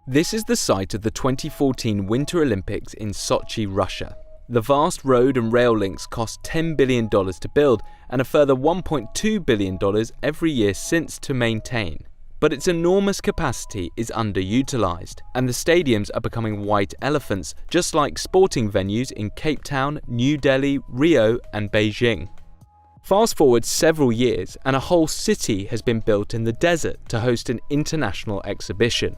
This is the site of the 2014 Winter Olympics in Sochi, Russia. The vast road and rail links cost $10 billion to build and a further $1.2 billion every year since to maintain. But its enormous capacity is underutilised, and the stadiums are becoming white elephants, just like sporting venues in Cape Town, New Delhi, Rio and Beijing. Fast forward several years and a whole city has been built in the desert to host an international exhibition.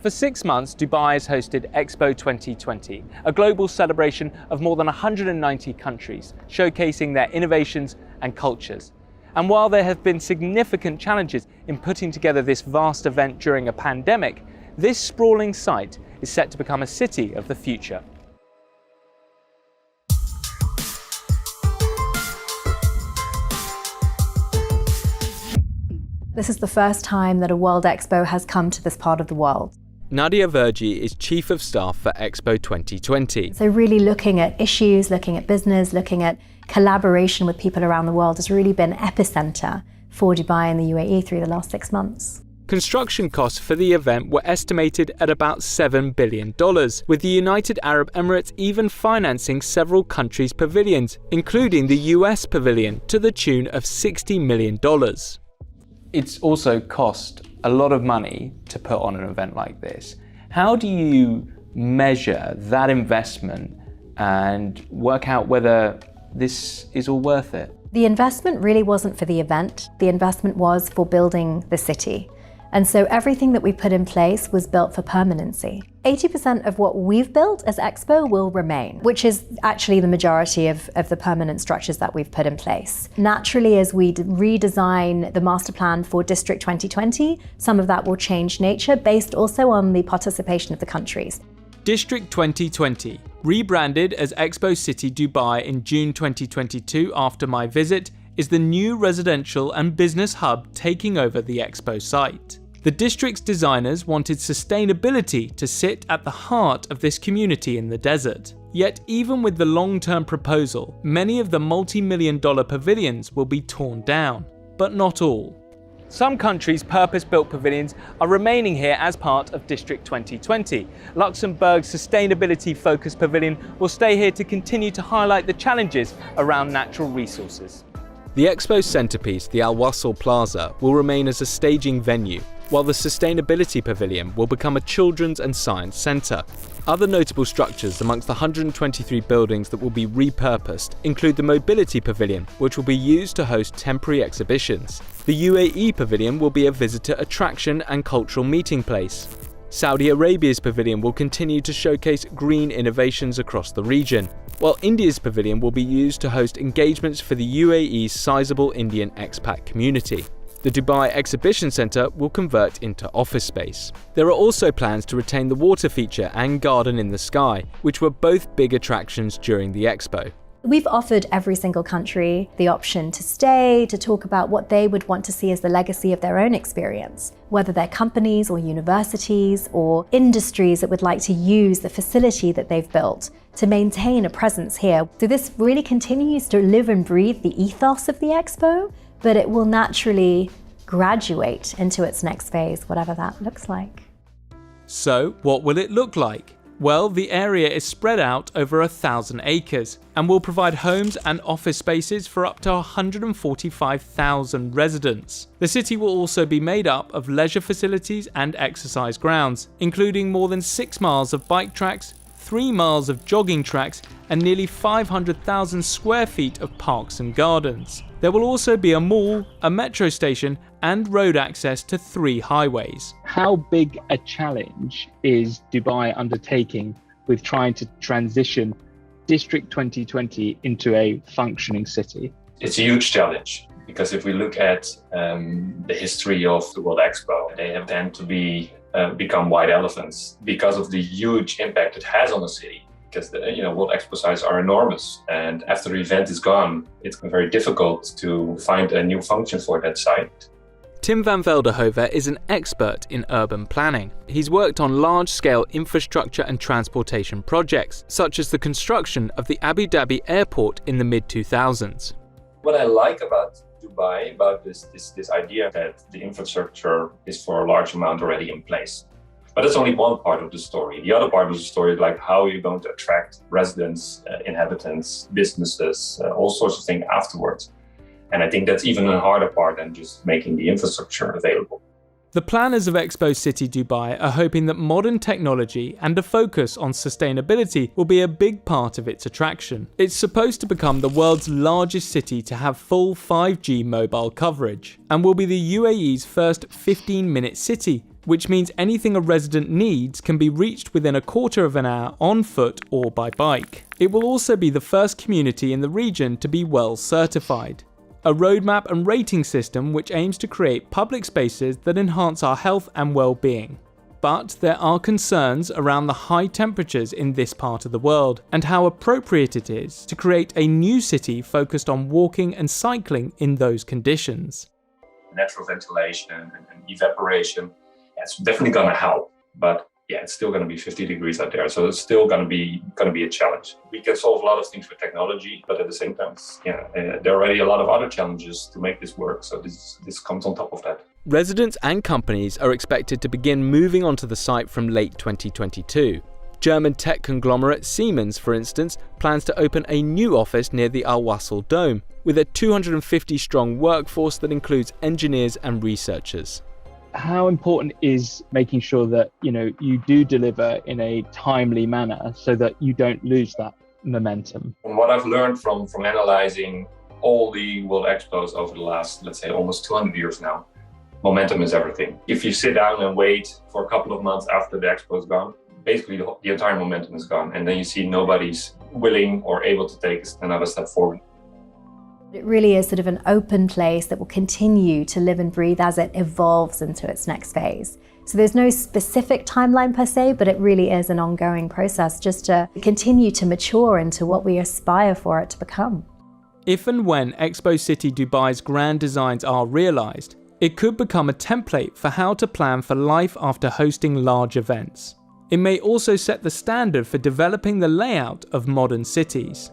For 6 months, Dubai has hosted Expo 2020, a global celebration of more than 190 countries, showcasing their innovations and cultures. And while there have been significant challenges in putting together this vast event during a pandemic, this sprawling site is set to become a city of the future. This is the first time that a World Expo has come to this part of the world. Nadia Verji is Chief of Staff for Expo 2020. So really looking at issues, looking at business, looking at collaboration with people around the world has really been epicenter for Dubai and the UAE through the last 6 months. Construction costs for the event were estimated at about $7 billion, with the United Arab Emirates even financing several countries' pavilions, including the US pavilion, to the tune of $60 million. It's also cost a lot of money to put on an event like this. How do you measure that investment and work out whether this is all worth it? The investment really wasn't for the event. The investment was for building the city. And so everything that we put in place was built for permanency. 80% of what we've built as Expo will remain, which is actually the majority of the permanent structures that we've put in place. Naturally, as we redesign the master plan for District 2020, some of that will change nature based also on the participation of the countries. District 2020, rebranded as Expo City Dubai in June 2022 after my visit, is the new residential and business hub taking over the Expo site. The district's designers wanted sustainability to sit at the heart of this community in the desert. Yet even with the long-term proposal, many of the multi-million-dollar pavilions will be torn down, but not all. Some countries' purpose-built pavilions are remaining here as part of District 2020. Luxembourg's sustainability-focused pavilion will stay here to continue to highlight the challenges around natural resources. The Expo's centrepiece, the Al Wasl Plaza, will remain as a staging venue, while the Sustainability Pavilion will become a children's and science centre. Other notable structures amongst the 123 buildings that will be repurposed include the Mobility Pavilion, which will be used to host temporary exhibitions. The UAE Pavilion will be a visitor attraction and cultural meeting place. Saudi Arabia's pavilion will continue to showcase green innovations across the region, while India's pavilion will be used to host engagements for the UAE's sizable Indian expat community. The Dubai Exhibition Centre will convert into office space. There are also plans to retain the water feature and Garden in the Sky, which were both big attractions during the Expo. We've offered every single country the option to stay, to talk about what they would want to see as the legacy of their own experience, whether they're companies or universities or industries that would like to use the facility that they've built to maintain a presence here. So this really continues to live and breathe the ethos of the Expo, but it will naturally graduate into its next phase, whatever that looks like. So what will it look like? Well, the area is spread out over 1,000 acres and will provide homes and office spaces for up to 145,000 residents. The city will also be made up of leisure facilities and exercise grounds, including more than 6 miles of bike tracks, 3 miles of jogging tracks, and nearly 500,000 square feet of parks and gardens. There will also be a mall, a metro station, and road access to 3 highways. How big a challenge is Dubai undertaking with trying to transition District 2020 into a functioning city? It's a huge challenge because if we look at the history of the World Expo, they have tend to become white elephants because of the huge impact it has on the city. Because the World Expo sites are enormous, and after the event is gone, it's very difficult to find a new function for that site. Tim van Velderhove is an expert in urban planning. He's worked on large-scale infrastructure and transportation projects, such as the construction of the Abu Dhabi airport in the mid-2000s. What I like about Dubai, about this idea that the infrastructure is for a large amount already in place. But that's only one part of the story. The other part of the story is like how you're going to attract residents, inhabitants, businesses, all sorts of things afterwards. And I think that's even a harder part than just making the infrastructure available. The planners of Expo City Dubai are hoping that modern technology and a focus on sustainability will be a big part of its attraction. It's supposed to become the world's largest city to have full 5G mobile coverage, and will be the UAE's first 15-minute city, which means anything a resident needs can be reached within a quarter of an hour on foot or by bike. It will also be the first community in the region to be WELL certified, a roadmap and rating system which aims to create public spaces that enhance our health and well-being. But there are concerns around the high temperatures in this part of the world and how appropriate it is to create a new city focused on walking and cycling in those conditions. Natural ventilation and evaporation, it's definitely going to help, but yeah, it's still going to be 50 degrees out there, so it's still going to be a challenge. We can solve a lot of things with technology, but at the same time, there are already a lot of other challenges to make this work, so this comes on top of that. Residents and companies are expected to begin moving onto the site from late 2022. German tech conglomerate Siemens, for instance, plans to open a new office near the Al Wasl Dome, with a 250-strong workforce that includes engineers and researchers. How important is making sure that you do deliver in a timely manner so that you don't lose that momentum? From what I've learned from analyzing all the World Expos over the last, let's say, almost 200 years now, momentum is everything. If you sit down and wait for a couple of months after the expo is gone, basically the entire momentum is gone, and then you see nobody's willing or able to take another step forward. It really is sort of an open place that will continue to live and breathe as it evolves into its next phase. So there's no specific timeline per se, but it really is an ongoing process just to continue to mature into what we aspire for it to become. If and when Expo City Dubai's grand designs are realised, it could become a template for how to plan for life after hosting large events. It may also set the standard for developing the layout of modern cities.